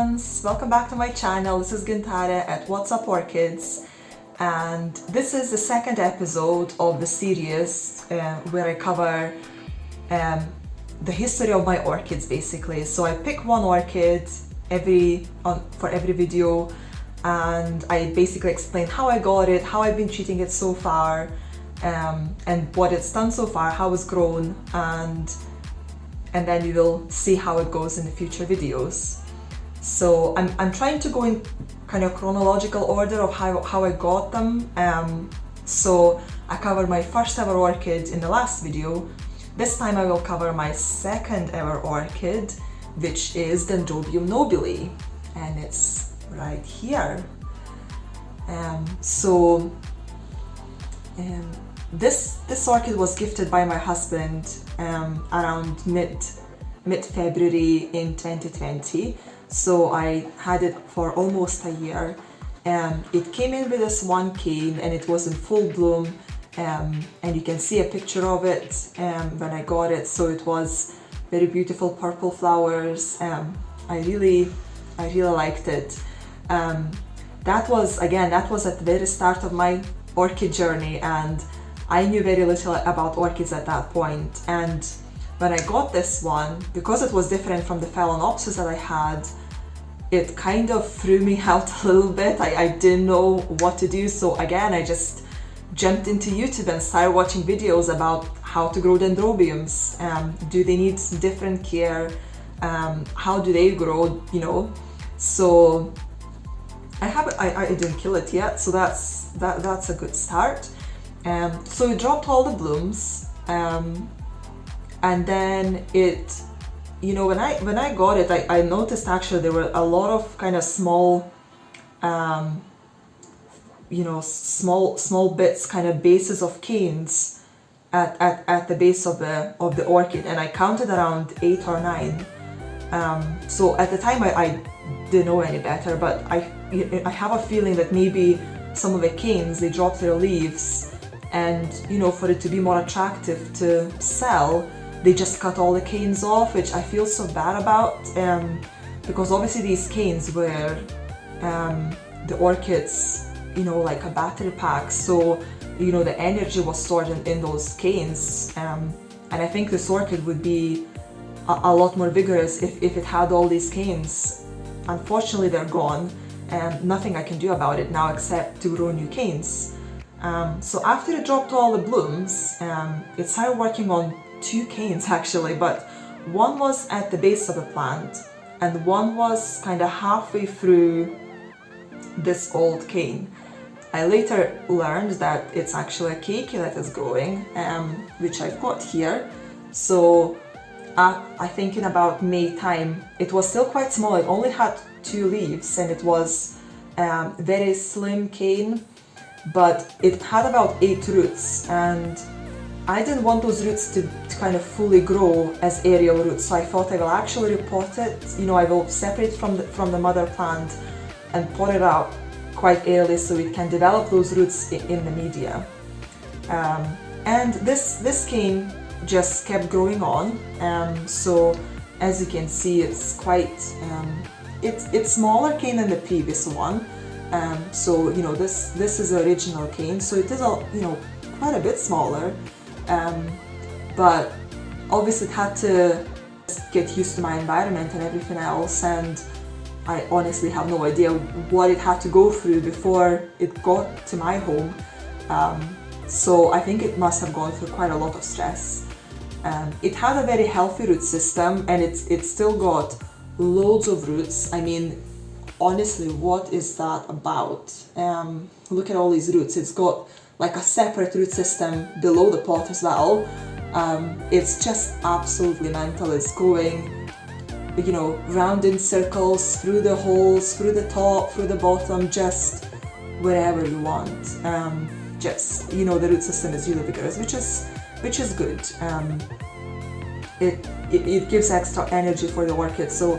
friends, welcome back to my channel. This is Gintare at What's Up Orchids, and this is the second episode of the series where I cover the history of my orchids basically. So I pick one orchid for every video, and I basically explain how I got it, how I've been treating it so far, and what it's done so far, how it's grown, and then we will see how it goes in the future videos. So I'm trying to go in kind of chronological order of how I got them. So I covered my first ever orchid in the last video. This time I will cover my second ever orchid, which is Dendrobium nobile, and it's right here. This orchid was gifted by my husband around mid-February in 2020. So I had it for almost a year. It came in with this one cane and it was in full bloom, and you can see a picture of it when I got it. So it was very beautiful purple flowers. I really liked it. That was at the very start of my orchid journey, and I knew very little about orchids at that point. And when I got this one, because it was different from the Phalaenopsis that I had, it kind of threw me out a little bit. I didn't know what to do. So again, I just jumped into YouTube and started watching videos about how to grow dendrobiums. Do they need different care? How do they grow, So I didn't kill it yet, so that's a good start. So it dropped all the blooms, and then it, when I got it, I noticed actually there were a lot of kind of small, small bits, kind of bases of canes at the base of the orchid, and I counted around 8 or 9. So at the time I didn't know any better, but I have a feeling that maybe some of the canes, they dropped their leaves, and for it to be more attractive to sell, they just cut all the canes off, which I feel so bad about, because obviously these canes were the orchids, like a battery pack, so the energy was stored in those canes, and I think this orchid would be a lot more vigorous if it had all these canes. Unfortunately, they're gone, and nothing I can do about it now except to grow new canes. So after it dropped all the blooms, it started working on 2 canes actually, but one was at the base of the plant and one was kind of halfway through this old cane. I later learned that it's actually a keiki that is growing, which I've got here. So I think in about May time, it was still quite small. It only had 2 leaves and it was very slim cane, but it had about 8 roots, and I didn't want those roots to kind of fully grow as aerial roots, so I thought I will actually repot it. I will separate from the mother plant and pot it out quite early so it can develop those roots in the media. And this cane just kept growing on. So as you can see, it's quite it's smaller cane than the previous one. So this is the original cane, so it is quite a bit smaller, but obviously it had to get used to my environment and everything else, and I honestly have no idea what it had to go through before it got to my home. So I think it must have gone through quite a lot of stress. It had a very healthy root system, and it's still got loads of roots. I mean, honestly, what is that about? Look at all these roots. It's got like a separate root system below the pot as well. It's just absolutely mental. It's going, round in circles, through the holes, through the top, through the bottom, just wherever you want. The root system is really vigorous, which is good. It gives extra energy for the orchid. So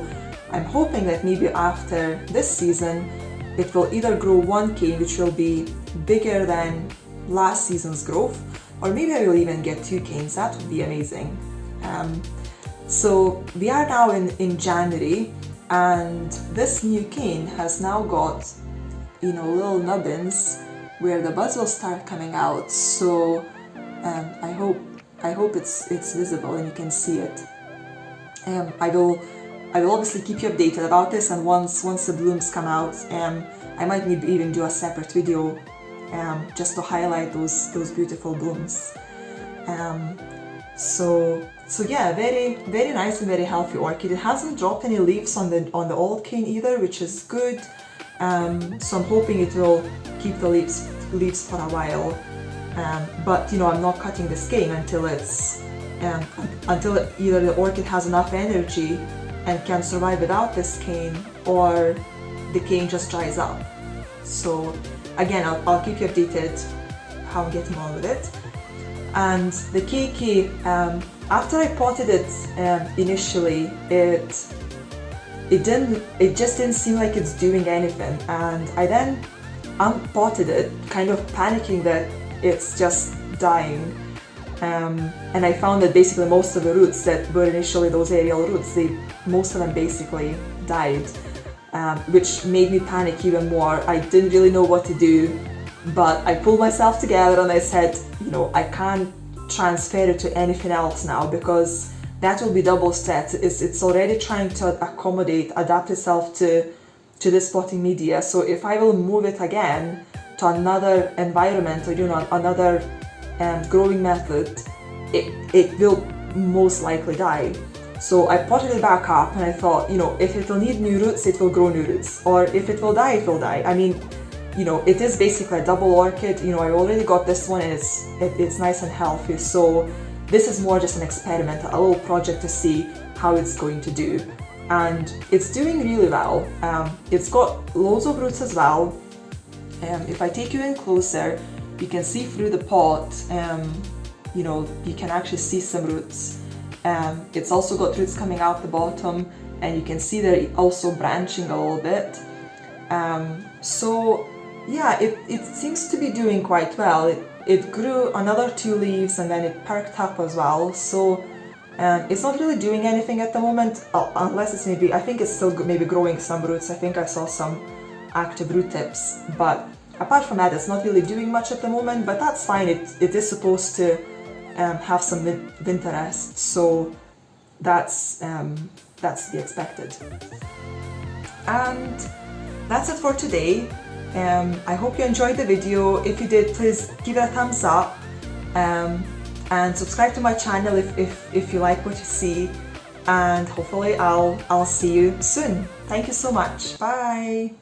I'm hoping that maybe after this season, it will either grow 1 cane, which will be bigger than last season's growth, or maybe I will even get 2 canes. That would be amazing. So we are now in January, And this new cane has now got, you know, little nubbins where the buds will start coming out. So I hope it's visible and you can see it. I will obviously keep you updated about this, and once the blooms come out, I might maybe even do a separate video just to highlight those beautiful blooms. So yeah, very nice and very healthy orchid. It hasn't dropped any leaves on the old cane either, which is good. So I'm hoping it will keep the leaves for a while. But you know, I'm not cutting this cane until either the orchid has enough energy and can survive without this cane, or the cane just dries up. So again, I'll keep you updated how I'm getting on with it. And the keiki, after I potted it initially, it just didn't seem like it's doing anything, and I then unpotted it, kind of panicking that it's just dying. And I found that basically most of the roots that were initially those aerial roots, most of them basically died, which made me panic even more. I didn't really know what to do, but I pulled myself together and I said, you know, I can't transfer it to anything else now, because that will be double stress. It's already trying to adapt itself to this potting media. So if I will move it again to another environment, or you know, another growing method, it will most likely die. So I potted it back up and I thought, you know, if it will need new roots, it will grow new roots, or if it will die, it will die. I mean, you know, it is basically a double orchid. You know, I already got this one and it's nice and healthy. So this is more just an experiment, a little project to see how it's going to do. And it's doing really well. It's got loads of roots as well. If I take you in closer, you can see through the pot, you know, you can actually see some roots. It's also got roots coming out the bottom, and you can see they're also branching a little bit. So yeah, it seems to be doing quite well. It grew another 2 leaves and then it perked up as well. So it's not really doing anything at the moment, unless it's maybe, I think it's still maybe growing some roots. I think I saw some active root tips, but apart from that, it's not really doing much at the moment, but that's fine. It is supposed to have some winter rest, so that's the expected. And that's it for today. I hope you enjoyed the video. If you did, please give it a thumbs up, and subscribe to my channel if you like what you see, and hopefully I'll see you soon. Thank you so much. Bye.